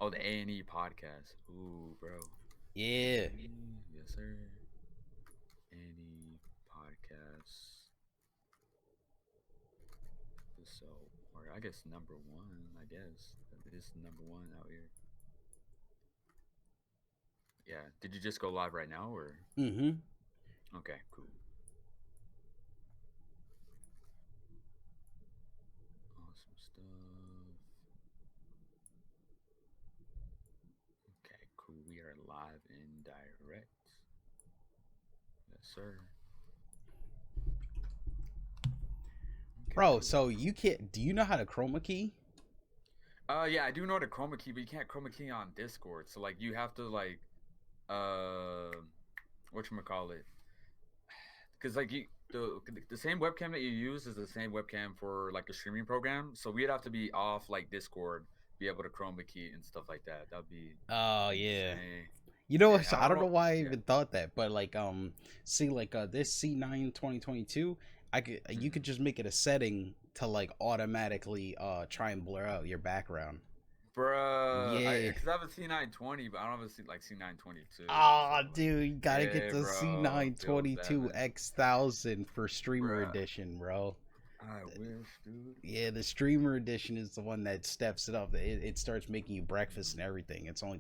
Oh, the A&E Podcast. Ooh, bro. Yeah. Yes, sir. A&E Podcast. So, or I guess number one. I guess it is number one out here. Yeah. Did you just go live right now, or? Mm-hmm. Okay, cool. Awesome stuff. Okay, cool. We are live and direct. Yes, sir. Okay, Bro, cool. so you can't. Do you know how to chroma key? Yeah, I do know the chroma key, but you can't chroma key on Discord. So like, you have to like, uh, whatchamacallit, because like the same webcam that you use is the same webcam for like a streaming program. So we'd have to be off like Discord, be able to chroma key and stuff like that. That'd be Oh yeah. insane. You know Yeah, what? I I don't don't know know. why I Yeah. even thought that, but like see like this C9 2022, you Mm-hmm. could just make it a setting to like automatically try and blur out your background. Bruh, Yeah. because I have a C920, but I don't have a like C922. So Ah, like, dude, you gotta get yeah, the bro, build that, C922 man. X1000 for streamer Bruh, edition, bro. I wish, dude. Yeah, the streamer edition is the one that steps it up. It starts making you breakfast and everything. It's only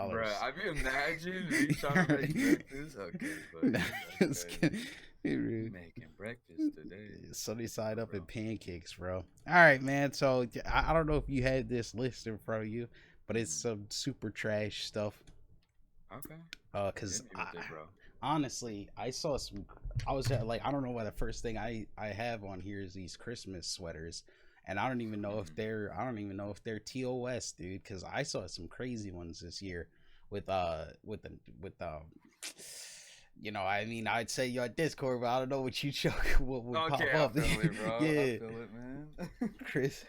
Bruh, $300. I mean, imagine me trying to make breakfast. Okay, Nah, buddy. just Okay. kidding. Making breakfast today. Sunny side For up real. and pancakes, bro. All right, man. So I don't know if you had this list in front of you, but it's Mm. some super trash stuff. Okay. Cause Hit me with it, bro. honestly, I saw some. I was like, I don't know why the first thing I have on here is these Christmas sweaters, and I don't even know if Mm-hmm. they're TOS, dude. Cause I saw some crazy ones this year with with I mean, I'd say you're on Discord, but I don't know what you chuck what would pop Okay, I up. feel it, bro. I Yeah, feel it, man. Chris.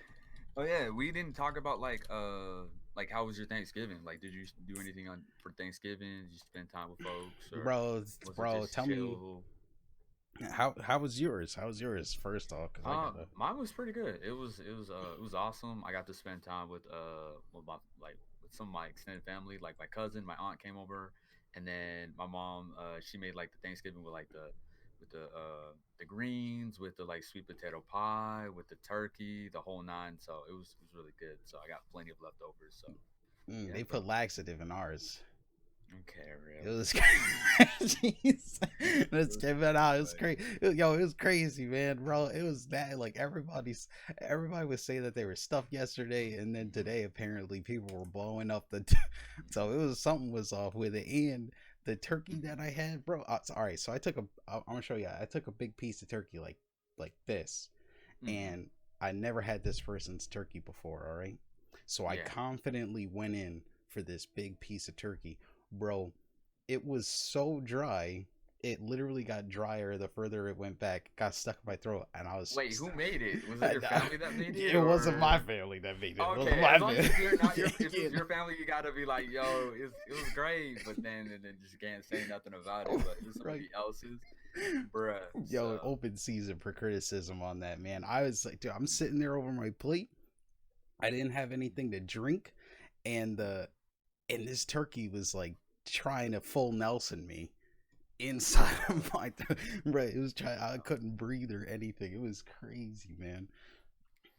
Oh yeah, we didn't talk about like how was your Thanksgiving? Like, did you do anything on for Thanksgiving? Did you spend time with folks, or bro, was it bro, just tell me chill? how was yours? How was yours first off? Cause I gotta. Mine was pretty good. It was awesome. I got to spend time with my like with some of my extended family, like my cousin, my aunt came over, and then my mom. She made like the Thanksgiving with like the greens, with the like sweet potato pie, with the turkey, the whole nine. So it was really good. So I got plenty of leftovers. So yeah, They bro. put laxative in ours. Okay, It really. was jeez. It Let's was give it funny, out. It was but crazy. Yo, it was crazy, man, bro. It was that like everybody was saying that they were stuffed yesterday, and then today apparently people were blowing up so it was something was off with it, and the turkey that I had, bro. All right, so I'm gonna show you. I took a big piece of turkey like this, mm-hmm. and I never had this person's turkey before. All right, so I Yeah. confidently went in for this big piece of turkey, bro. It was so dry. It literally got drier the further it went back. Got stuck in my throat, and I was. Wait, who made it? Was it your family that made it, It wasn't my or? family that made it. It wasn't Okay, my as long as family. it's not your, if it Yeah, was your family, you gotta be like, yo, it was great, but then just can't say nothing about it. But it's right. somebody else's, bruh. So, Yo, open season for criticism on that, man. I was like, dude, I'm sitting there over my plate. I didn't have anything to drink, and this turkey was like trying to full Nelson me inside of my right. It was trying. I couldn't breathe or anything. It was crazy, man.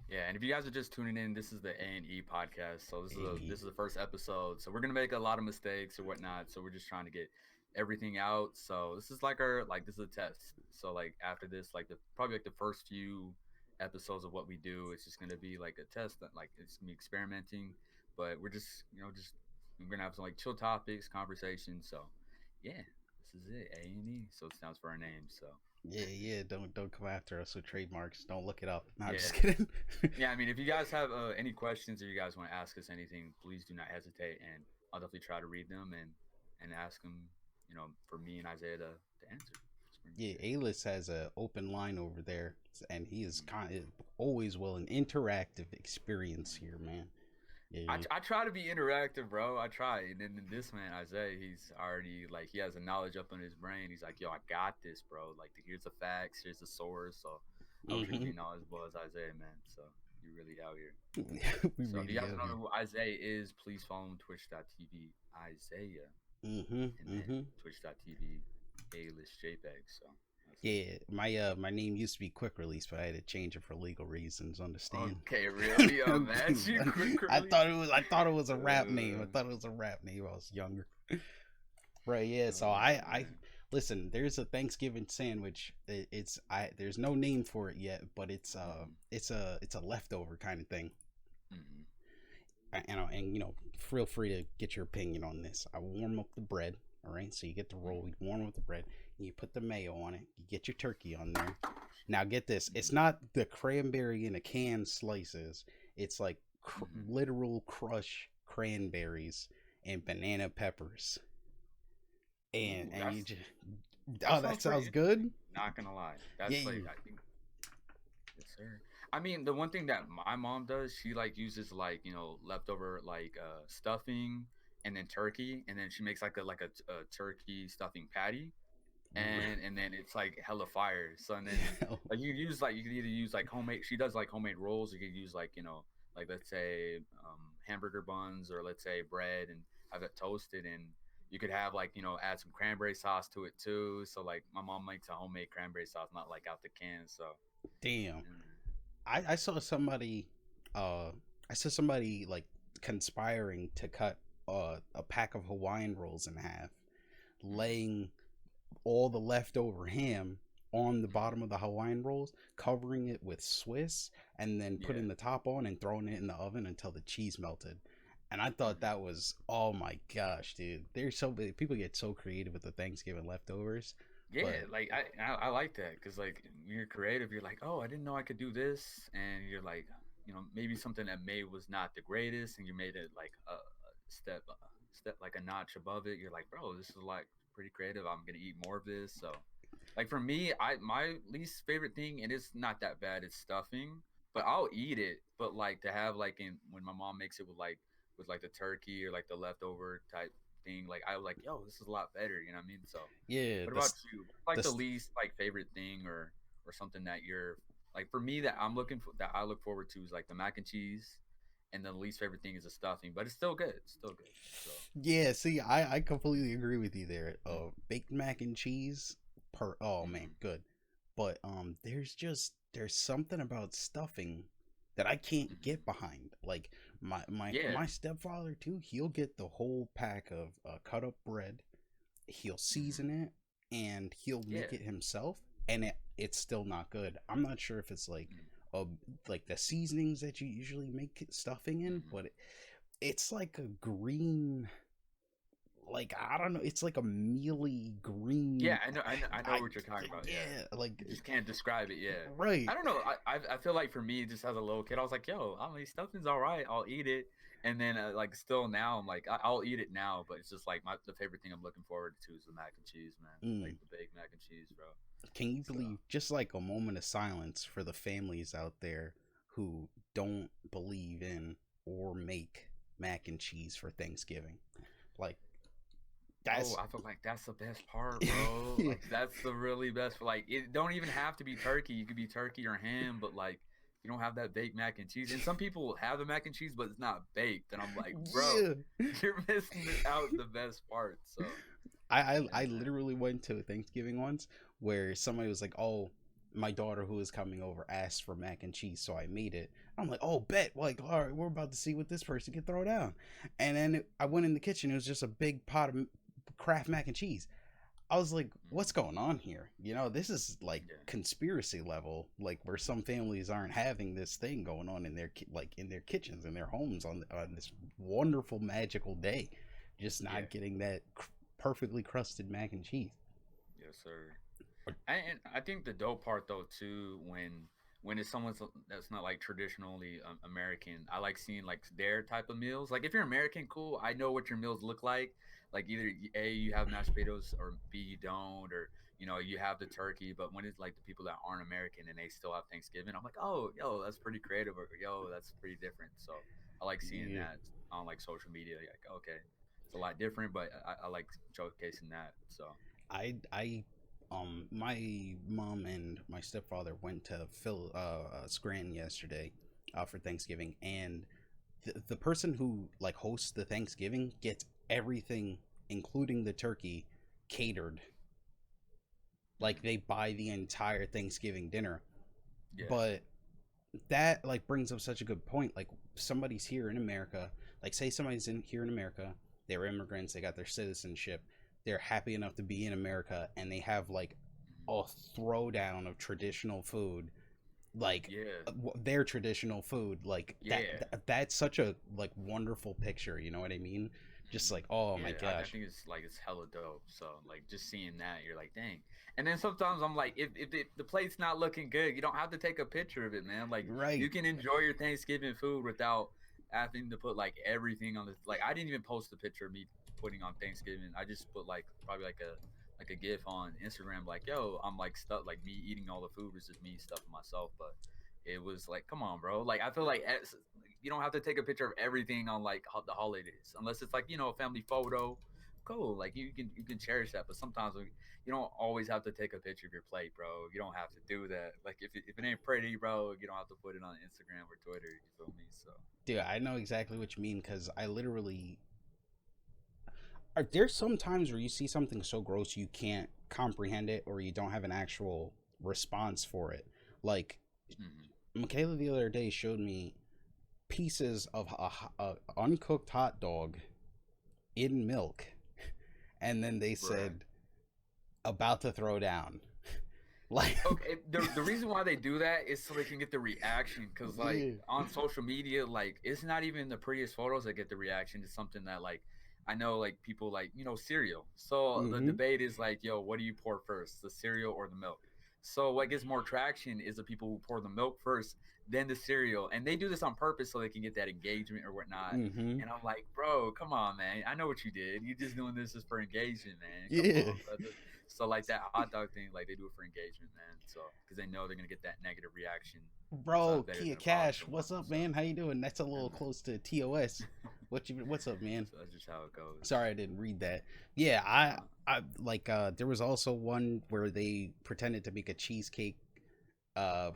yeah, and if you guys are just tuning in, this is the A&E podcast. So And this is the first episode. So we're gonna make a lot of mistakes or whatnot. So we're just trying to get everything out. So this is like this is a test. So like after this, like the probably like the first few episodes of what we do, it's just gonna be like a test that like it's gonna be experimenting. But we're just just we're gonna have some like chill topics, conversations. So yeah, this is it. A&E. So it stands for our name. So yeah. Don't come after us with trademarks. Don't look it up. Not yeah. just kidding. Yeah, I mean, if you guys have any questions or you guys want to ask us anything, please do not hesitate, and I'll definitely try to read them and ask them, for me and Isaiah to answer. It's pretty much Yeah, it. A-list has an open line over there, and he is Mhm. always will an interactive experience here, man. Yeah, I try to be interactive, bro. I try, and then this man Isaiah, he's already like he has a knowledge up in his brain. He's like, yo, I got this, bro. Like, here's the facts, here's the source. So I wish I could hmm be knowledgeable as Isaiah, man. So You really out here. We So if you really guys out don't know here. who Isaiah is, please follow him twitch.tv Isaiah, Mm-hmm. and then Mm-hmm. twitch.tv AlistJpeg. So that's Yeah, my name used to be Quick Release, but I had to change it for legal reasons. Understand? okay. Really? Oh man, you quick release. I thought it was a rap name. I Uh, thought it was a rap name. When I was younger. Right? Yeah. So I man. listen. There's a Thanksgiving sandwich. It's I. There's no name for it yet, but Mm-hmm. it's a leftover kind of thing. Mm-hmm. And feel free to get your opinion on this. I warm up the bread. All right, so you get the roll, you warm up the bread, and you put the mayo on it. You get your turkey on there. Now get this: it's Mm-hmm. not the cranberry in a can slices. It's like Mm-hmm. literal crush cranberries and banana peppers, and Ooh, you just that oh, sounds that pretty sounds interesting. good. Not gonna lie, Yeah, that's like I think yes, sir. I mean, the one thing that my mom does, she like uses like leftover like stuffing and then turkey, and then she makes like a turkey stuffing patty, and then it's like hella fire. So and then like you could either use like homemade. She does like homemade rolls. You could use like like let's say hamburger buns or let's say bread and have it toasted and. You could have like add some cranberry sauce to it too. So like my mom makes a homemade cranberry sauce, not like out the can. So damn. mm, I saw somebody, uh, I saw somebody like conspiring to cut a pack of Hawaiian rolls in half, mhm, laying all the leftover ham on the mhm. bottom of the Hawaiian rolls, covering it with Swiss, and then Yeah. putting the top on and throwing it in the oven until the cheese melted. And I thought Mhm. that was, oh my gosh, dude. There's so many people get so creative with the Thanksgiving leftovers, Yeah, but like I like that because like when you're creative, you're like, oh, I didn't know I could do this, and you're like, maybe something that made was not the greatest, and you made it like a step like a notch above it. You're like, bro, this is like pretty creative. I'm gonna eat more of this. So, like for me, I my least favorite thing, and it's not that bad. It's stuffing, but I'll eat it. But like to have like in when my mom makes it with like the turkey or like the leftover type thing, like I was like, yo, this is a lot better. You know what I mean? So yeah, what about you? What's like the the least like favorite thing or something that you're like for me that I'm looking for that I look forward to is like the mac and cheese, and the least favorite thing is the stuffing, but it's still good. It's still good. So Yeah, see, I completely agree with you there. mm, Baked mac and cheese, oh man, mm, good. But there's something about stuffing that I can't mm, get behind. Like yeah, my stepfather too. He'll get the whole pack of cut up bread. He'll mm, season it and he'll yeah, make it himself, and it's still not good. I'm not sure if it's mm, uh, like the seasonings that you usually make stuffing in, mm. but it's like a green, like I don't know, it's like a mealy Yeah. green. I know I what you're talking about. Yeah, yeah, like you just can't describe it. Yeah, right. I don't know. I feel like for me, just as a little kid, I was like, yo, I mean, stuffing's all right. I'll eat it. And then like still now, I'm like, I'll eat it now. But it's just like the favorite thing I'm looking forward to is the mac and cheese, man. Like Mm. the baked mac and cheese, bro. Can you So believe, just like a moment of silence for the families out there who don't believe in or make mac and cheese for Thanksgiving? Like bro, that's I feel like that's the best part, bro. Like that's the really best. Like it don't even have to be turkey. You could be turkey or ham, but like you don't have that baked mac and cheese. And some people have the mac and cheese, but it's not baked. And I'm like, bro, yeah. you're missing out the best part. So I yeah, man. literally went to a Thanksgiving once where somebody was like, "Oh, my daughter who was coming over asked for mac and cheese, so I made it." I'm like, "Oh, bet!" Like, all right, we're about to see what this person can throw down. And then I went in the kitchen. It was just a big pot of Kraft mac and cheese. I was like, "What's Mm, going on here?" This is like yeah, conspiracy level, like where some families aren't having this thing going on in their like in their kitchens in their homes on this wonderful magical day, just yeah, not getting that perfectly crusted mac and cheese. yes, sir. And I think the dope part though too, when it's someone that's not like traditionally American, I like seeing like their type of meals. Like if you're American, cool. I know what your meals look like. Like either A, you have mashed potatoes, or B, you don't, or you have the turkey. But when it's like the people that aren't American and they still have Thanksgiving, I'm like, oh, yo, that's pretty creative, or yo, that's pretty different. So I like seeing Yeah, that on like social media. Like, okay, it's a lot different, but I like showcasing that. So I my mom and my stepfather went to Scranton yesterday, for Thanksgiving, and the person who like hosts the Thanksgiving gets everything, including the turkey, catered. Like Mhm. they buy the entire Thanksgiving dinner. Yeah. But that like brings up such a good point. Like somebody's here in America, like say somebody's in here in America, they're immigrants, they got their citizenship, they're happy enough to be in America, and they have like Mhm. a throwdown of traditional food, like Yeah. their traditional food, like Yeah. that's such a like wonderful picture, you know what I mean? Just Mhm. like, oh my Yeah, I gosh. think it's like it's hella dope. So like just seeing that, you're like, dang. And then sometimes I'm like, if the plate's not looking good, you don't have to take a picture of it, man. Like Right. you can enjoy your Thanksgiving food without having to put like everything on the like. I didn't even post a picture of me putting on Thanksgiving. I just put like probably like a gif on Instagram, like, yo, I'm like stuff like me eating all the food was just me stuffing myself, but. It was like, come on, bro. Like, I feel like you don't have to take a picture of everything on like the holidays, unless it's like a family photo. Cool, like you can cherish that, but sometimes you don't always have to take a picture of your plate, bro. You don't have to do that. Like if it ain't pretty, bro, you don't have to put it on Instagram or Twitter. You feel me? So Dude, I know exactly what you mean because I literally are there some times where you see something so gross you can't comprehend it or you don't have an actual response for it. Like mm-hmm. Michaela the other day showed me pieces of a uncooked hot dog in milk, and then they Bruh. said about to throw down. Like, Okay, the reason why they do that is so they can get the reaction. Cause like yeah. on social media, like it's not even the prettiest photos that get the reaction. It's something that like I know like people like cereal. So the Mm-hmm. debate is like, yo, what do you pour first, the cereal or the milk? So what gets more traction is the people who pour the milk first, then the cereal, and they do this on purpose so they can get that engagement or whatnot. Mm-hmm. And I'm like, bro, come on, man. I know what you did. You just doing this is for engagement, man. Come Yeah. on, brother. So like that hot dog thing, like they do it for engagement, man. So because they know they're gonna get that negative reaction, Bro, better Kia than a positive Cash, one. what's up, So man? How you doing? That's a little yeah, close to TOS. What's up, man? so that's just how it goes. Sorry, I didn't read that. Yeah, I Uh, I like there was also one where they pretended to make a cheesecake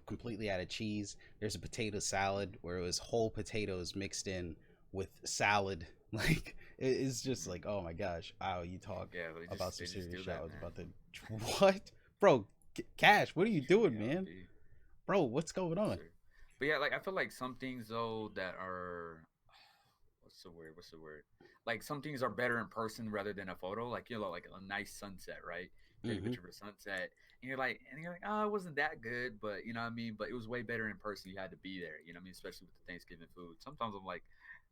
completely out of cheese. There's a potato salad where it was whole potatoes mixed in with salad. Like it's just mhm. like, oh my gosh, wow, you talk Yeah, but about some they just serious do shit. I that, was man. about to what? Bro, Cash, what are you It's truly doing, how it man? be. Bro, what's going Yes, on? sir. But yeah, like I feel like some things though that are what's the word? What's the word? Like some things are better in person rather than a photo. Like like a nice sunset, right? Take a Mm-hmm. picture of a sunset, and you're like, oh, it wasn't that good, but you know what I mean. But it was way better in person. You had to be there, you know what I mean. Especially with the Thanksgiving food. Sometimes I'm like,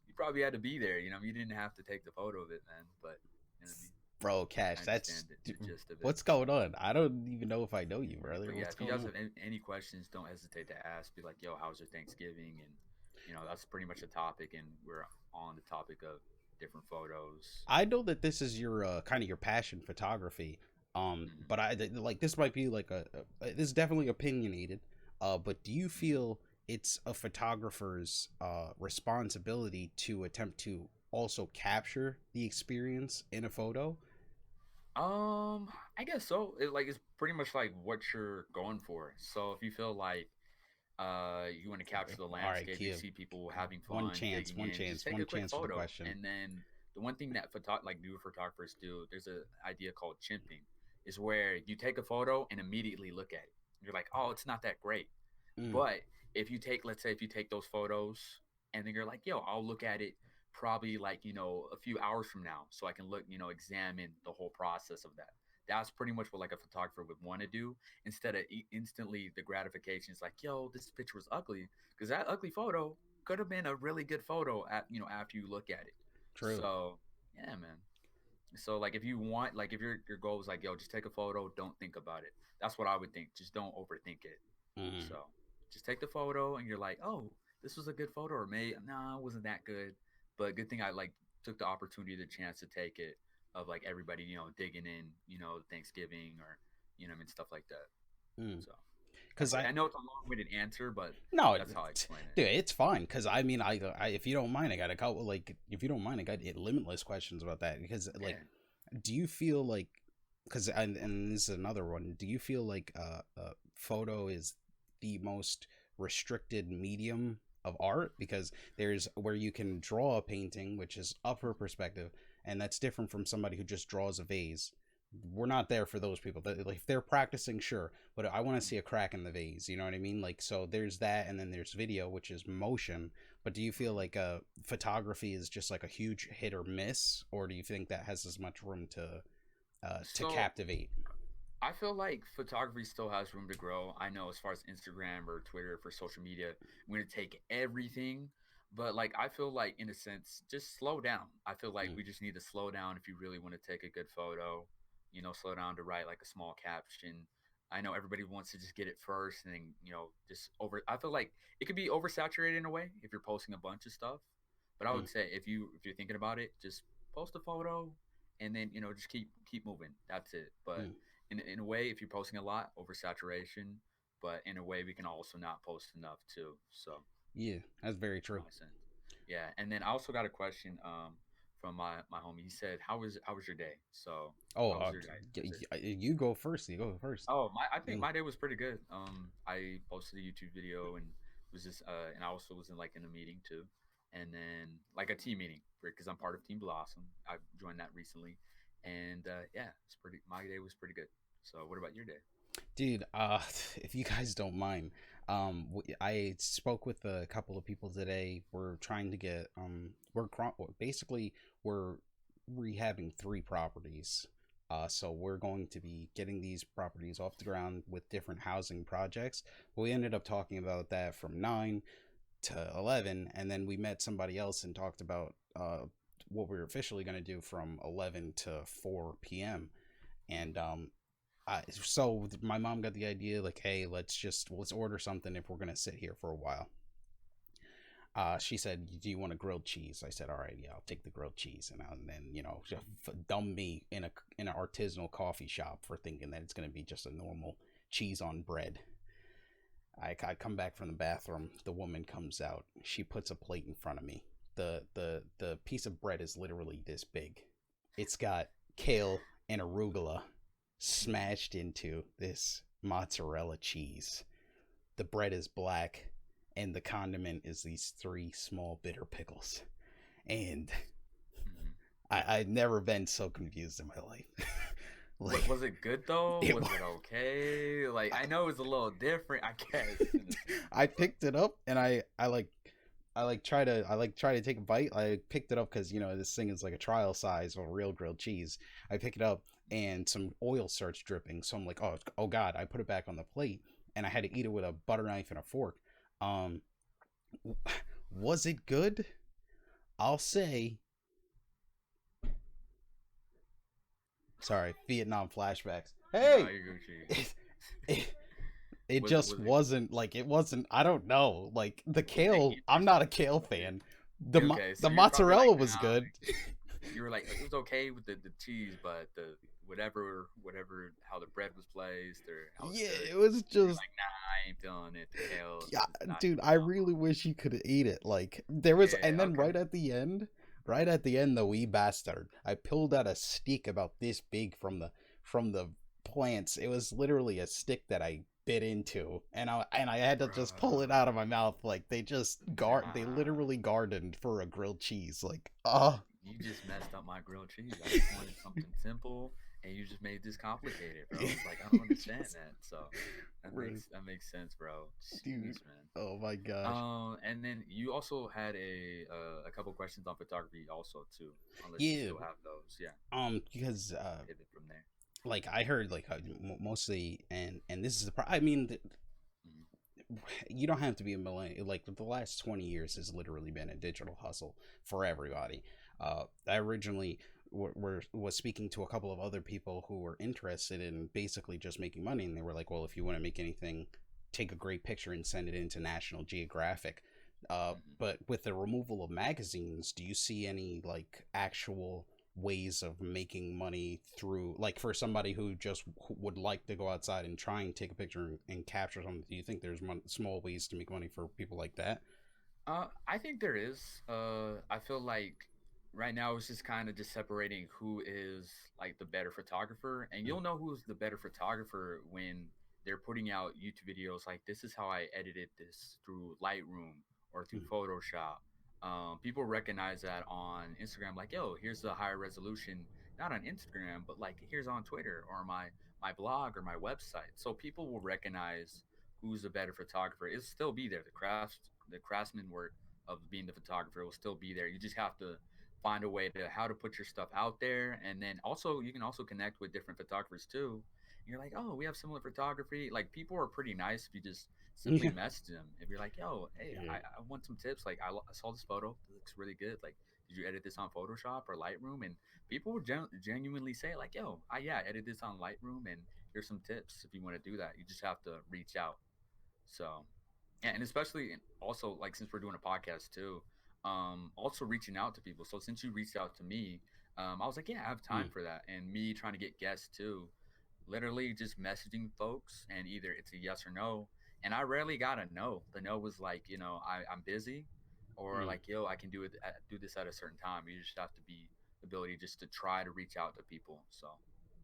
you probably had to be there, you know. You didn't have to take the photo of it, man. But you know what I mean. Bro, Cash, I that's understand the gist of it. what's So. going on? I don't even know if I know you, brother. But yeah, What's if you going guys on? have any questions, don't hesitate to ask. Be like, yo, how's your Thanksgiving? And that's pretty much the topic. And we're on the topic of different photos. I know that this is your kind of your passion, photography. Mm-hmm. But I like this might be like this is definitely opinionated. But do you Mm-hmm. feel it's a photographer's responsibility to attempt to also capture the experience in a photo? I guess so. It's pretty much like what you're going for. So if you feel like you want to capture the All right, landscape, you Kia. see people having fun, digging in, just take One a quick chance for the photo. question. And then the one thing that new photographers do, there's an idea called chimping, is where you take a photo and immediately look at it. You're like, oh, it's not that great. Mm, But if you take, let's say, if you take those photos and then you're like, yo, I'll look at it probably like, a few hours from now so I can look, examine the whole process of that. That's pretty much what like a photographer would want to do instead of instantly the gratification is like, yo, this picture was ugly because that ugly photo could have been a really good photo after you look at it. true. So, yeah, man. So like if you want like if your goal is like, yo, just take a photo, don't think about it. That's what I would think. Just don't overthink it. Mm. So just take the photo and you're like, oh, this was a good photo, or maybe no, it wasn't that good. But good thing I like took the opportunity, the chance to take it of like everybody, digging in, Thanksgiving or I mean stuff like that. Mm. So Because that's it. I I know it's a long-winded answer, but no, that's how I explain it. dude, it's fine. Because I mean, I if you don't mind, I got a couple like if you don't mind, I got limitless questions about that. Because like, Yeah. do you feel like because and this is another one. Do you feel like photo is the most restricted medium of art, because there's where you can draw a painting, which is upper perspective, and that's different from somebody who just draws a vase. We're not there for those people. Like, if they're practicing, sure, but I want to see a crack in the vase. You know what I mean? Like, so there's that, and then there's video, which is motion. But do you feel like photography is just like a huge hit or miss, or do you think that has as much room to So captivate? I feel like photography still has room to grow. I know as far as Instagram or Twitter for social media, we're gonna take everything, but like I feel like in a sense, just slow down. I feel like Mm, we just need to slow down if you really want to take a good photo. Slow down to write like a small caption. I know everybody wants to just get it first and then just over. I feel like it could be oversaturated in a way if you're posting a bunch of stuff. But I mm, would say if you're thinking about it, just post a photo and then just keep moving. That's it. But mm. in a way, if you're posting a lot, oversaturation. But in a way, we can also not post enough too. So Yeah, that's very in true. my sense, yeah. And then I also got a question from my homie. He said, "How was your day?" So Oh, how was your day? Was it? you go first. You go first. Oh, I think Yeah. my day was pretty good. I posted a YouTube video and was just and I also was in like in a meeting too, and then like a team meeting because I'm part of Team Blossom. I joined that recently, and yeah, it's pretty. My day was pretty good. So, what about your day? Dude, if you guys don't mind, I spoke with a couple of people today. We're trying to get, basically, we're rehabbing three properties. So we're going to be getting these properties off the ground with different housing projects. We ended up talking about that from 9 to 11, and then we met somebody else and talked about what we're officially going to do from 11 to 4 p.m. And so my mom got the idea, like, hey, let's order something if we're gonna sit here for a while. She said, do you want a grilled cheese? I said, all right, yeah, I'll take the grilled cheese. And then just dumb me in an artisanal coffee shop for thinking that it's gonna be just a normal cheese on bread. I come back from the bathroom. The woman comes out. She puts a plate in front of me. The piece of bread is literally this big. It's got kale and arugula smashed into this mozzarella cheese. The bread is black, and the condiment is these three small bitter pickles. And Mhm. I've never been so confused in my life. What Like was it good though? it Was was. it okay? Like I know it's a little different, I guess, in a sense. I picked it up and I like try to take a bite. I picked it up because this thing is like a trial size of real grilled cheese. I pick it up and some oil starts dripping, so I'm like, oh god! I put it back on the plate and I had to eat it with a butter knife and a fork. Um, was it good? I'll say. Sorry, Vietnam flashbacks. No, Hey, you're Gucci. it, it, it Was just was it wasn't like it wasn't. I don't know. Like the dang, kale, you I'm just not a kale fan. The okay, so the you're probably like, mozzarella was nah. good. You were like, it was okay with the cheese, but the whatever how the bread was placed or how it's Yeah, cooked. it was You're just like, nah, I ain't feeling it. The kale yeah, is not dude. hitting I on. really wish you could eat it. Like there was, and Yeah, then okay. right at the end, the wee bastard. I pulled out a stick about this big from the plants. It was literally a stick that I bit into, and I had to just pull it Bro, out of my mouth. Like they nah. literally gardened for a grilled cheese. Like oh, You just messed up my grilled cheese. I just wanted something simple, and you just made this complicated, bro. Like I don't understand just that. So really, that makes sense, bro. dude. Jeez, man. Oh my gosh. And then you also had a couple questions on photography also too, unless you Yeah. still have those. Yeah, Because we can pivot from there. like I heard like mostly and this is I mean Mhm. you don't have to be a millennial. Like the last 20 years has literally been a digital hustle for everybody. I originally was speaking to a couple of other people who were interested in basically just making money, and they were like, well, if you want to make anything, take a great picture and send it into National Geographic. Mhm. But with the removal of magazines, do you see any like actual ways of making money through, like, for somebody who just would like to go outside and try and take a picture and capture something? Do you think there's small ways to make money for people like that? I think there is. I feel like right now it's just kind of just separating who is like the better photographer, and Mm, you'll know who's the better photographer when they're putting out YouTube videos like this is how I edited this through Lightroom, or through Photoshop. People recognize that on Instagram, like, yo, here's the higher resolution, not on Instagram, but like here's on Twitter or my blog or my website. So people will recognize who's a better photographer. It'll still be there. The craftsman work of being the photographer will still be there. You just have to find a way to how to put your stuff out there, and then also you can also connect with different photographers too. You're like, oh, we have similar photography. Like people are pretty nice if you just simply Yeah. message them. If you're like, yo, hey, Yeah. I want some tips. Like I saw this photo, it looks really good. Like, did you edit this on Photoshop or Lightroom? And people will genuinely say like, yo, I yeah, edit this on Lightroom, and here's some tips if you want to do that. You just have to reach out. So, yeah, and especially also like since we're doing a podcast too, also reaching out to people. So since you reached out to me, I was like, yeah, I have time Mm. for that, and me trying to get guests too. Literally just messaging folks, and either it's a yes or no. And I rarely got a no. The no was like, I'm busy, or Mm. like, yo, I can do this at a certain time. You just have to be the ability just to try to reach out to people. So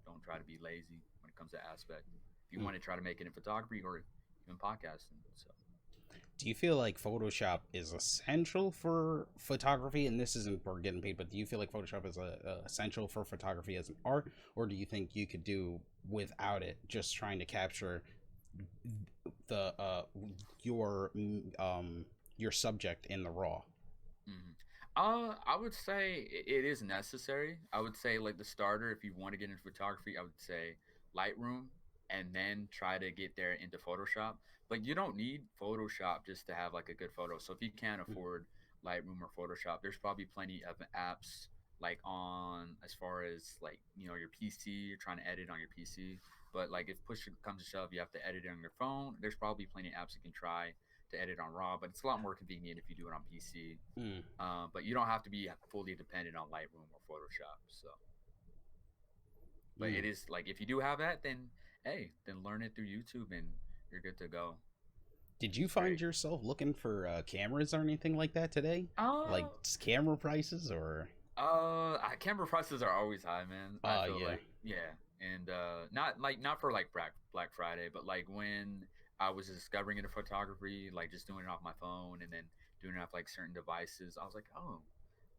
don't try to be lazy when it comes to aspect. If you Mm. want to try to make it in photography or even podcasting. So Do you feel like Photoshop is essential for photography? And this isn't for getting paid, but do you feel like Photoshop is essential for photography as an art, or do you think you could do without it, just trying to capture the your subject in the raw? hmm I would say it is necessary. I would say like the starter, if you want to get into photography, I would say Lightroom, and then try to get there into Photoshop. But you don't need Photoshop just to have like a good photo. So if you can't afford Lightroom or Photoshop, there's probably plenty of apps like on as far as like your PC. You're trying to edit on your PC, but like if push comes to shove, you have to edit it on your phone. There's probably plenty of apps you can try to edit on RAW, but it's a lot more convenient if you do it on PC. Mm. But you don't have to be fully dependent on Lightroom or Photoshop. So, but Mm. it is like if you do have that, then hey, then learn it through YouTube and you're good to go. Did you It's find great. yourself looking for cameras or anything like that today? Like Uh, camera prices or? Camera prices are always high, man. I feel Yeah. like yeah, and not for like Black Friday, but like when I was discovering into photography, like just doing it off my phone and then doing it off like certain devices, I was like, oh,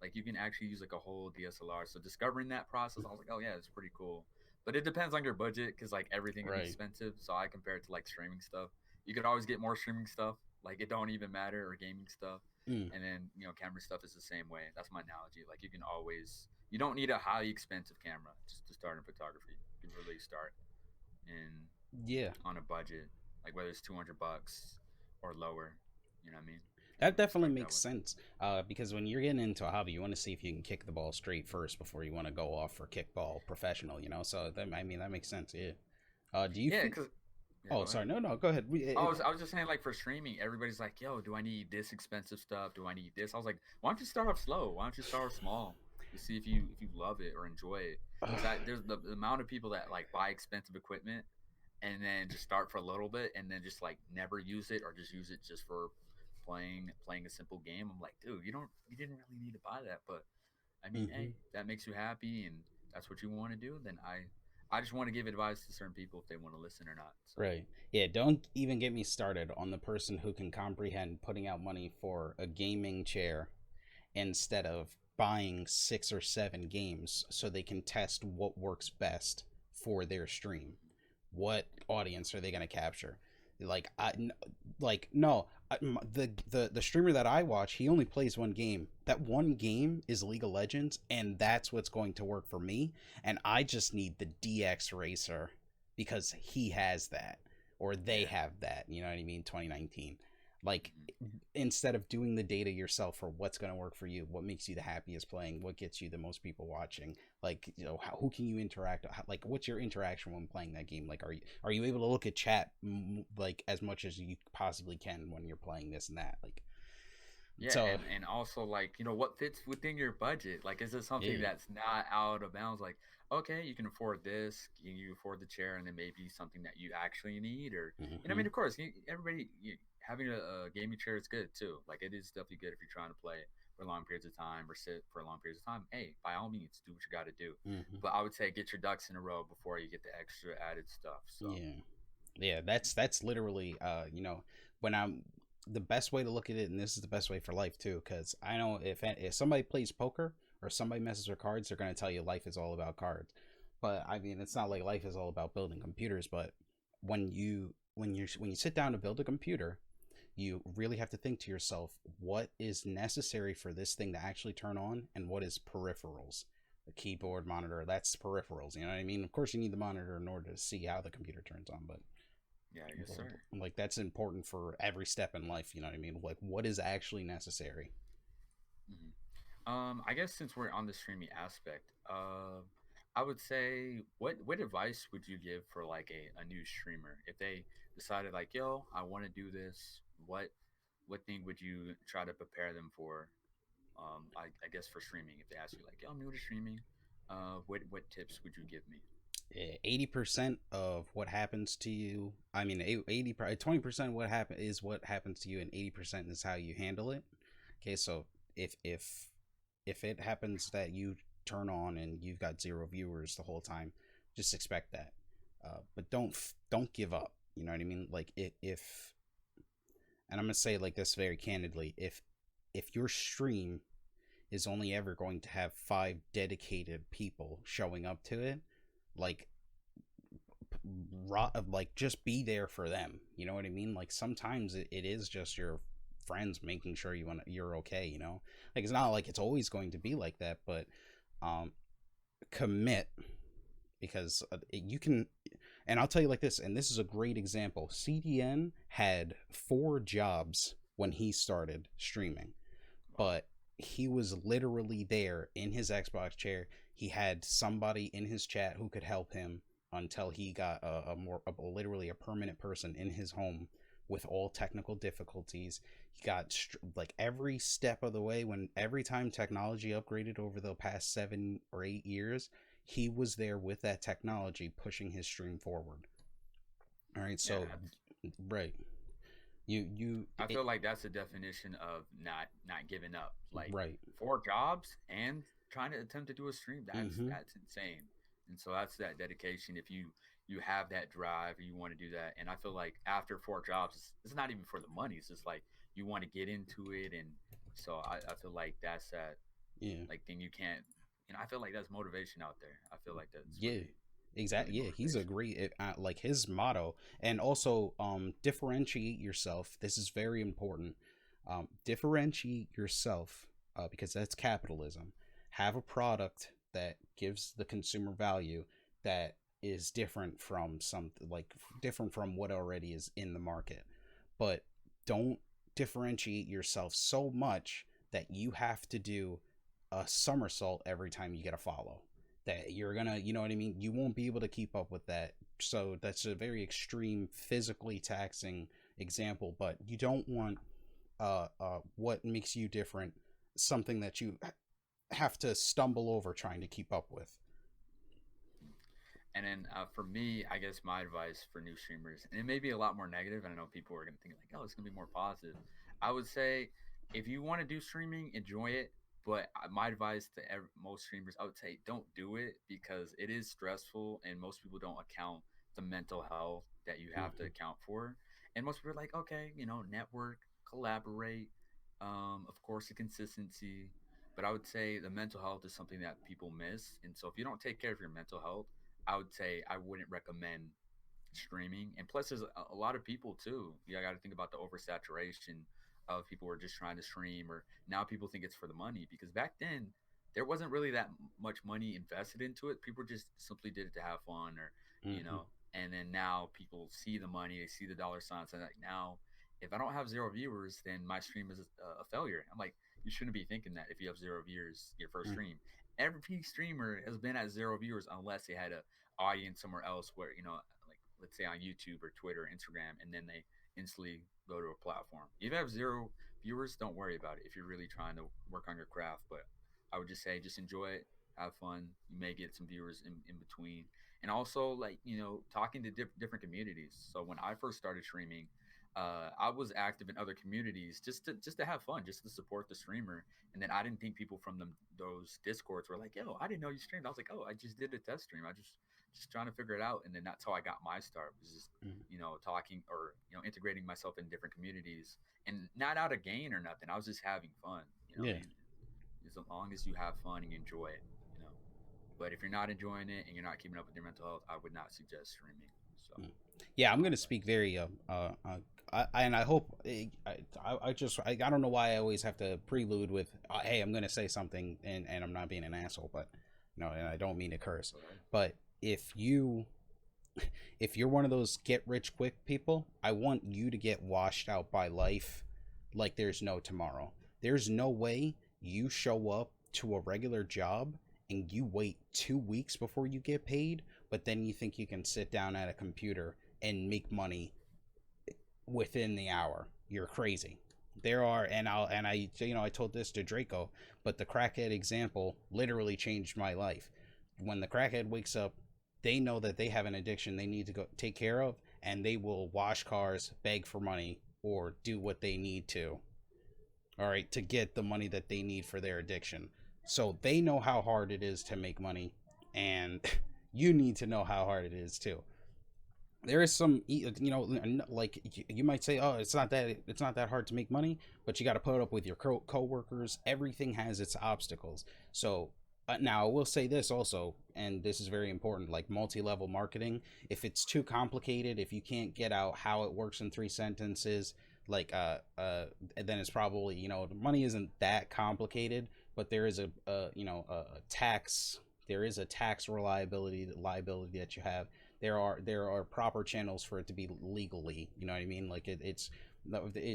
like you can actually use like a whole DSLR. So discovering that process, I was like, oh yeah, it's pretty cool. But it depends on your budget because like everything is Right. expensive. So I compare it to like streaming stuff. You could always get more streaming stuff, like it don't even matter, or gaming stuff. Mm. And then camera stuff is the same way. That's my analogy. Like you don't need a highly expensive camera just to start in photography. You can really start in Yeah. on a budget, like whether it's $200 or lower. You know what I mean? If you That want to definitely start that makes way. sense. Because when you're getting into a hobby, you want to see if you can kick the ball straight first before you want to go off for kickball professional. So that, I mean, that makes sense. Yeah. Do you Yeah, think? because yeah, Oh, go ahead. sorry. No, no. Go ahead. I was just saying, like for streaming, everybody's like, "Yo, do I need this expensive stuff? Do I need this?" I was like, "Why don't you start off slow? Why don't you start off small to see if you love it or enjoy it?" Because there's the amount of people that like buy expensive equipment and then just start for a little bit and then just like never use it or just use it just for playing a simple game. I'm like, dude, you didn't really need to buy that, but I mean, hmm hey, that makes you happy and that's what you want to do. Then I just want to give advice to certain people if they want to listen or not. So. Right. Yeah. Don't even get me started on the person who can comprehend putting out money for a gaming chair instead of buying 6 or 7 games so they can test what works best for their stream. What audience are they going to capture? Like like no, the streamer that I watch, he only plays one game. That one game is League of Legends, and that's what's going to work for me. And I just need the DX Racer because he has that, or they Yeah. have that. You know what I mean? 2019. Like Mhm. instead of doing the data yourself for what's going to work for you, what makes you the happiest playing, what gets you the most people watching, like who can you interact, like what's your interaction when playing that game, like are you able to look at chat like as much as you possibly can when you're playing this and that, like Yeah, so and also like what fits within your budget. Like, is it something yeah. that's not out of bounds? Like, okay, you can afford this, you afford the chair, and then maybe something that you actually need, or I hmm mean, of course, having a gaming chair is good too. Like, it is definitely good if you're trying to play for long periods of time or sit for long periods of time. Hey, by all means, do what you got to do. hmm But I would say get your ducks in a row before you get the extra added stuff. So. yeah. Yeah, that's literally when I'm the best way to look at it, and this is the best way for life too, because I know if somebody plays poker or somebody messes with cards, they're going to tell you life is all about cards. But I mean, it's not like life is all about building computers. But when you sit down to build a computer, you really have to think to yourself, what is necessary for this thing to actually turn on, and what is peripherals. The keyboard, monitor, that's peripherals. You know what I mean? Of course, you need the monitor in order to see how the computer turns on, but Yeah, yes, sir. like that's important for every step in life. You know what I mean? Like what is actually necessary. Hmm. I guess since we're on the streaming aspect, I would say, what advice would you give for like a new streamer if they decided like, yo, I want to do this? What thing would you try to prepare them for? I guess for streaming, if they ask you like, yo, I'm new to streaming, what tips would you give me? 80% of what happens to you, I mean 80 20% what happen is what happens to you, and 80% is how you handle it. Okay, so if it happens that you turn on and you've got zero viewers the whole time, just expect that. But don't give up. You know what I mean? Like if and I'm gonna say it like this very candidly, if your stream is only ever going to have 5 dedicated people showing up to it, like like just be there for them. You know what I mean? Like sometimes it is just your friends making sure you're okay. You know, like it's not like it's always going to be like that, but um, commit, because you can. And I'll tell you like this, and this is a great example. CDN had 4 jobs when he started streaming, Wow. but he was literally there in his Xbox chair. He had somebody in his chat who could help him until he got literally a permanent person in his home with all technical difficulties. He got like every step of the way. When every time technology upgraded over the past 7 or 8 years, he was there with that technology pushing his stream forward. All right, Yeah, so right, you I it, feel like that's the definition of not giving up. Like right. 4 jobs and trying to attempt to do a stream. Mm-hmm. That's insane. And so that's that dedication. If you have that drive, or you want to do that. And I feel like after 4 jobs, it's not even for the money. It's just like you want to get into it. And so I feel like that's that Yeah. like thing you can't. I feel like that's motivation out there. I feel like that's Yeah, really exactly. Yeah, he's a motivation. great like his motto. And also differentiate yourself. This is very important. Differentiate yourself, because that's capitalism. Have a product that gives the consumer value that is different from different from what already is in the market. But don't differentiate yourself so much that you have to do a somersault every time you get a follow. That you're gonna, you know what I mean? You won't be able to keep up with that. So that's a very extreme, physically taxing example. But you don't want what makes you different, something that you have to stumble over trying to keep up with. And then for me, I guess my advice for new streamers, and it may be a lot more negative, and I know people are going to think like, oh, it's going to be more positive. I would say if you want to do streaming, enjoy it. But my advice to most streamers, I would say don't do it because it is stressful, and most people don't account the mental health that you have to Mm-hmm. account for. And most people are like, okay, network, collaborate, of course, the consistency. But I would say the mental health is something that people miss. And so if you don't take care of your mental health, I would say I wouldn't recommend streaming. And plus, there's a lot of people too. You got to think about the oversaturation of people who are just trying to stream, or now people think it's for the money because back then there wasn't really that much money invested into it. People just simply did it to have fun, or you Mm-hmm. know. And then now people see the money, they see the dollar signs, and like now, if I don't have zero viewers, then my stream is a failure. I'm like, you shouldn't be thinking that if you have zero viewers your first Mm-hmm. stream. Every streamer has been at zero viewers unless they had a audience somewhere else where like let's say on YouTube or Twitter or Instagram, and then they instantly go to a platform. If you have zero viewers, don't worry about it if you're really trying to work on your craft. But I would just say just enjoy it, have fun. You may get some viewers in between, and also like talking to different communities. So when I first started streaming, I was active in other communities just to have fun, just to support the streamer. And then I didn't think people from those discords were like, "Yo, I didn't know you streamed." I was like, "Oh, I just did a test stream. I just just trying to figure it out. And then that's how I got my start, was just, Mm. talking, or, integrating myself in different communities, and not out of gain or nothing. I was just having fun, Yeah. as long as you have fun and you enjoy it, but if you're not enjoying it and you're not keeping up with your mental health, I would not suggest streaming. So Mm. Yeah, that's I'm my gonna speak advice. very and I hope I don't know why I always have to prelude with hey, I'm gonna say something, and I'm not being an asshole, but no, and I don't mean to curse, Go ahead. but if you're one of those get rich quick people, I want you to get washed out by life like there's no tomorrow. There's no way you show up to a regular job and you wait 2 weeks before you get paid, but then you think you can sit down at a computer and make money within the hour. You're crazy. There are, I told this to Draco, but the crackhead example literally changed my life. When the crackhead wakes up, they know that they have an addiction they need to go take care of, and they will wash cars, beg for money, or do what they need to, all right, to get the money that they need for their addiction. So they know how hard it is to make money, and you need to know how hard it is too. There is some, like you might say, oh, it's not that hard to make money, but you got to put up with your coworkers. Everything has its obstacles. So now I will say this also, and this is very important, like multi-level marketing. If it's too complicated, if you can't get out how it works in 3 sentences, like then it's probably, money isn't that complicated, but there is a tax, there is a tax reliability liability that you have. There are proper channels for it to be legally, you know what I mean, like it's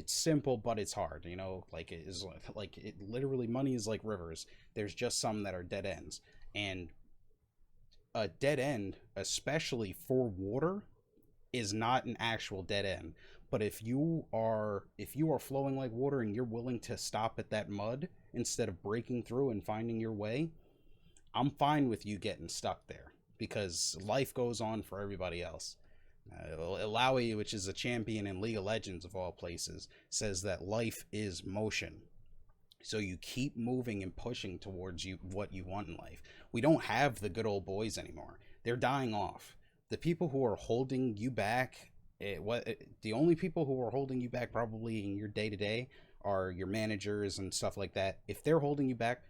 simple, but it's hard, like it is, like it literally, money is like rivers. There's just some that are dead ends, and a dead end, especially for water, is not an actual dead end. But if you are flowing like water and you're willing to stop at that mud instead of breaking through and finding your way, I'm fine with you getting stuck there, because life goes on for everybody else. Ilaoi, which is a champion in League of Legends of all places, says that life is motion. So you keep moving and pushing towards what you want in life. We don't have the good old boys anymore. They're dying off. The people who are holding you back, the only people who are holding you back probably in your day to day are your managers and stuff like that. If they're holding you back,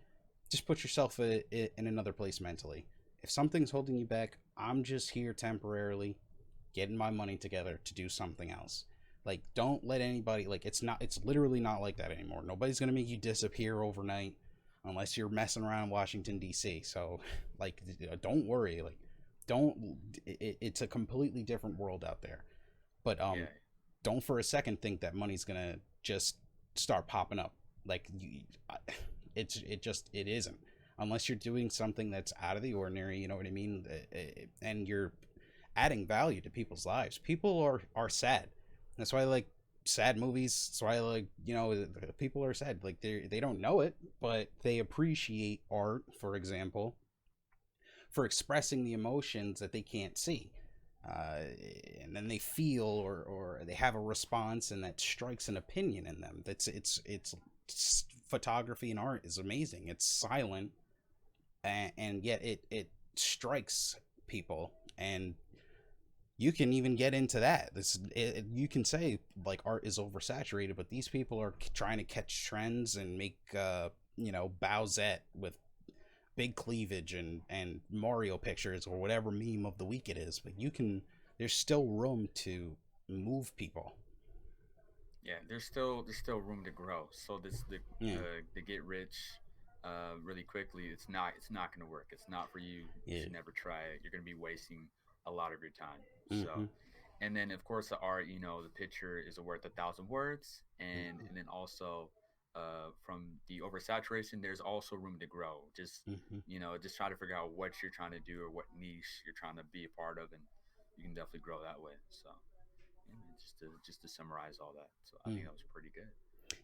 just put yourself in another place mentally. If something's holding you back, I'm just here temporarily getting my money together to do something else. Like, don't let anybody, like, it's literally not like that anymore. Nobody's going to make you disappear overnight unless you're messing around in Washington, D.C. So, like, don't worry. Like, don't, it's a completely different world out there. But, Yeah. don't for a second think that money's going to just start popping up. Like, it isn't, unless you're doing something that's out of the ordinary, you know what I mean, and you're adding value to people's lives. People are sad. That's why I like sad movies. That's why I like, people are sad, like they don't know it, but they appreciate art, for example, for expressing the emotions that they can't see, uh, and then they feel, or they have a response, and that strikes an opinion in them. It's photography and art is amazing. It's silent, and yet it strikes people. And you can even get into that. You can say like art is oversaturated, but these people are trying to catch trends and make Bowsette with big cleavage and Mario pictures, or whatever meme of the week it is. But there's still room to move people. Yeah, there's still room to grow. So this Yeah, the get rich really quickly, it's not going to work. It's not for you. You yeah. should never try it. You're going to be wasting a lot of your time. So, Mm-hmm. and then of course the art, the picture is worth 1,000 words, and then also from the oversaturation, there's also room to grow. Just Mm-hmm. just try to figure out what you're trying to do, or what niche you're trying to be a part of, and you can definitely grow that way. So, yeah, man, just to summarize all that. So I Mm. think that was pretty good.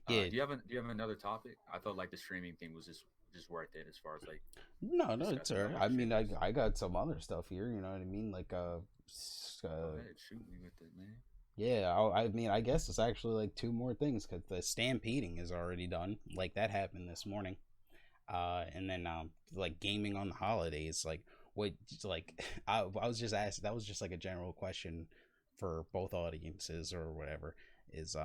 Yeah. Do you have another topic? I felt like the streaming thing was just worth it, as far as like No, it's discussing alright. all I the mean, I streamers. I got some other stuff here. You know what I mean? Like Go ahead, shoot me with it, man. yeah. I mean, I guess it's actually like two more things, because the stampeding is already done. Like that happened this morning. And then like gaming on the holidays. Like would like I was just asked, that was just like a general question for both audiences or whatever, is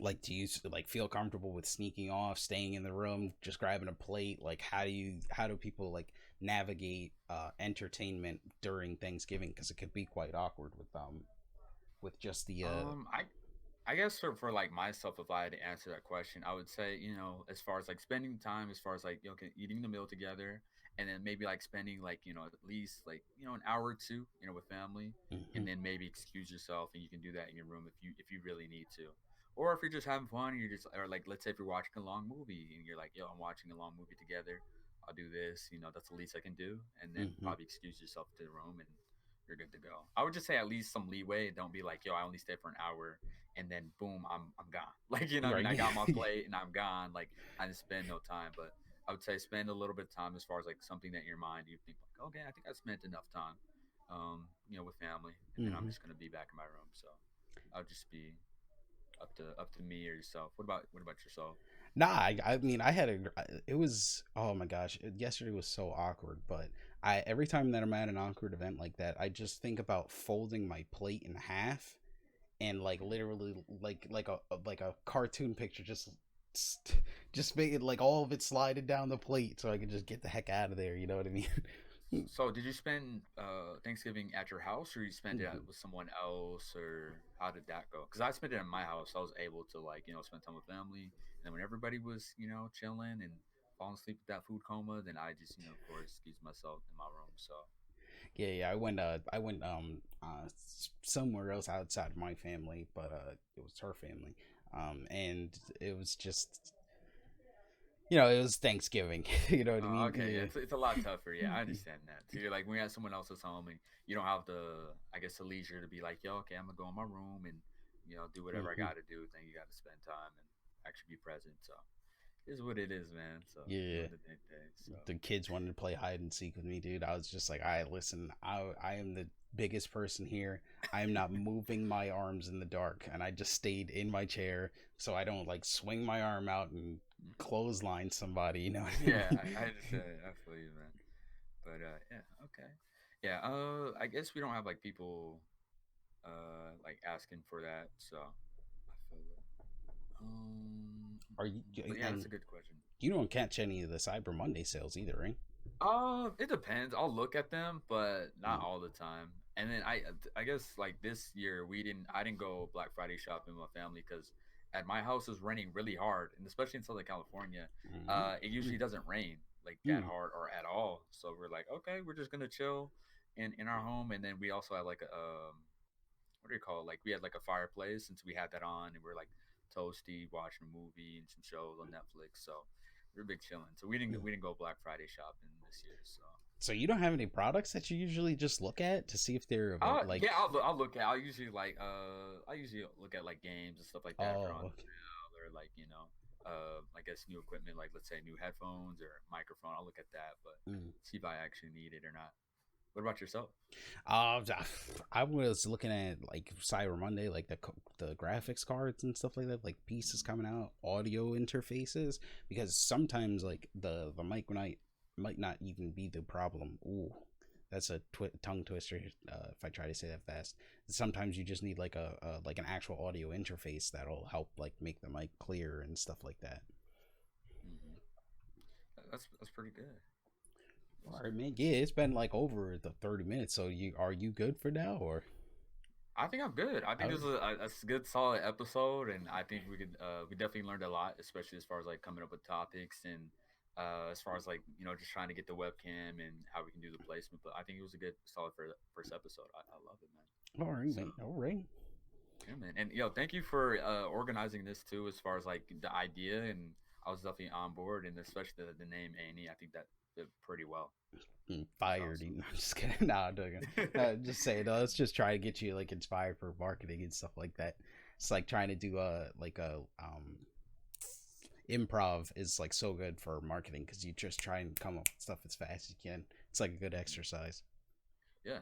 like, do you like feel comfortable with sneaking off, staying in the room, just grabbing a plate? Like, how do people like navigate entertainment during Thanksgiving, because it could be quite awkward with just the I guess for like myself, if I had to answer that question, I would say, as far as like spending time, as far as like, eating the meal together, and then maybe like spending like, at least like, an hour or two, with family, Mhm. and then maybe excuse yourself, and you can do that in your room if you really need to. Or if you're just having fun, and you're just, or like, let's say if you're watching a long movie and you're like, yo, I'm watching a long movie together, I'll do this, that's the least I can do, and then Mhm. probably excuse yourself to the room, and you're good to go. I would just say at least some leeway. Don't be like, yo, I only stay for an hour, and then boom, I'm gone. Like, what I mean, Right. I got my plate and I'm gone. Like, I didn't spend no time. But I would say spend a little bit of time, as far as like something that in your mind you think like, okay, I think I spent enough time, with family, and then I'm Mhm. just gonna be back in my room. So I'll just be up to me or yourself. What about yourself? Nah, I mean, I had it was, oh my gosh, yesterday was so awkward, but I every time that I'm at an awkward event like that, I just think about folding my plate in half and like literally like a cartoon picture, just make it like all of it slided down the plate so I can just get the heck out of there. You know what I mean? So did you spend Thanksgiving at your house, or you spend it with someone else, or how did that go? Because I spent it at my house. I was able to, like, spend time with family, and then when everybody was chilling and falling asleep with that food coma, then I just of course excused myself in my room. So Yeah. I went somewhere else outside of my family, but it was her family. And it was just, it was Thanksgiving. You know what I mean? okay, yeah, it's a lot tougher. Yeah, I understand that. So you're like, when you're at someone else's home and you don't have the, I guess, the leisure to be like, yo, okay, I'm gonna go in my room and do Yeah. whatever I got to do. Then you got to spend time and actually be present. So is what it is, man. So Yeah. doing the thing day. So The kids wanted to play hide and seek with me, dude. I was just like, "I listen. I am the biggest person here. I am not moving my arms in the dark." And I just stayed in my chair so I don't like swing my arm out and clothesline somebody. You know what I yeah, mean? I understand. I feel you, man. But yeah, okay, yeah. I guess we don't have like people like asking for that. So I feel that. Are you? But yeah, that's And a good question. you don't catch any of the Cyber Monday sales either, right? It depends. I'll look at them, but not Mm. all the time. And then I guess like this year I didn't go Black Friday shopping with my family because at my house is raining really hard, and especially in Southern California, it Mm. usually doesn't rain like that Mm. hard or at all. So we're like, okay, we're just gonna chill in our home, and then we also had like a what do you call it? Like we had like a fireplace, since we had that on, and we're like toasty, watching a movie and some shows on Netflix. So we're big chilling. So we didn't Mm. we didn't go Black Friday shopping this year. So So you don't have any products that you usually just look at to see if they're available? Like, yeah, I'll look at. I usually look at like games and stuff like that if they're on oh, sale, or like I guess new equipment, like let's say new headphones or microphone. I'll look at that, but okay. see if I actually need it or not. What about yourself? Uh, I was looking at like Cyber Monday, like the graphics cards and stuff like that, like pieces coming out, audio interfaces, because sometimes like the might not even be the problem. Ooh, that's a tongue twister. If I try to say that fast, sometimes you just need like a like an actual audio interface that'll help like make the mic clear and stuff like that. Hmm. That's pretty good. All Yes, right, sir. man. Yeah, it's been like over the 30 minutes. So you good for now or? I think I'm good. I think Oh, this is a good, solid episode, and I think we definitely learned a lot, especially as far as like coming up with topics, and as far as like just trying to get the webcam and how we can do the placement. But I think it was a good, solid first episode. I love it, man. all right, So man. All right. yeah, man, and thank you for organizing this too, as far as like the idea, and I was definitely on board, and especially the name A&E. I think that fit pretty well. It's Fired. awesome. I'm just kidding. Nah, I'm joking. Just saying. Let's just try to get you like inspired for marketing and stuff like that. It's like trying to do a improv is like so good for marketing because you just try and come up with stuff as fast as you can. It's like a good exercise. Yeah,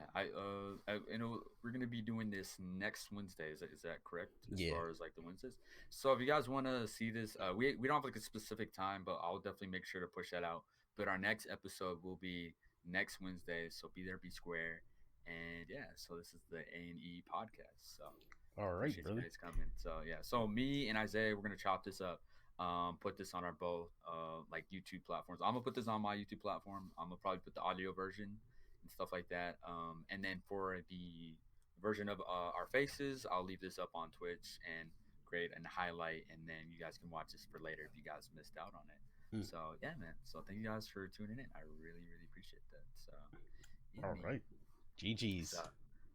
we're gonna be doing this next Wednesday. Is that correct? As Yeah. far as like the Wednesdays. So if you guys want to see this, we don't have like a specific time, but I'll definitely make sure to push that out. But our next episode will be next Wednesday. So be there, be square. And yeah, so this is the A&E podcast. So All right, appreciate you brother. guys coming. So yeah, so me and Isaiah, we're gonna chop this up. Put this on our both like YouTube platforms. I'm gonna put this on my YouTube platform. I'm gonna probably put the audio version and stuff like that. And then for the version of our faces, I'll leave this up on Twitch and create and highlight, and then you guys can watch this for later if you guys missed out on it. Mm. So yeah, man. So thank you guys for tuning in. I really, really appreciate that. So yeah, All man. right. So GG's.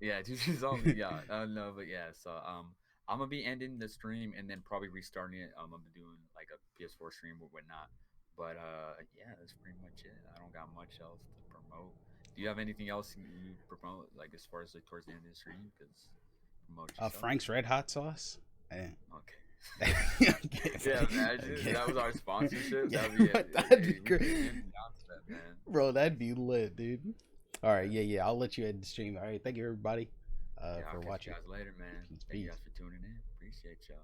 yeah, GG's on me. Yeah, no, but yeah. So I'm gonna be ending the stream and then probably restarting it. I'm gonna be doing like a PS4 stream or whatnot. But yeah, that's pretty much it. I don't got much else to promote. Do you have anything else you promote like as far as like towards the end of the stream? Because promote yourself. Frank's Red Hot Sauce. Eh. Okay. Yeah, imagine that was our sponsorship. Yeah, That'd be it. that'd be Hey, we great. can end down to that, man. Bro, that'd be lit, dude. All right, yeah. I'll let you end the stream. All right, thank you everybody Yeah, I'll for catch you watching. guys later, man. Peace, Thank you peace. guys for tuning in. Appreciate y'all.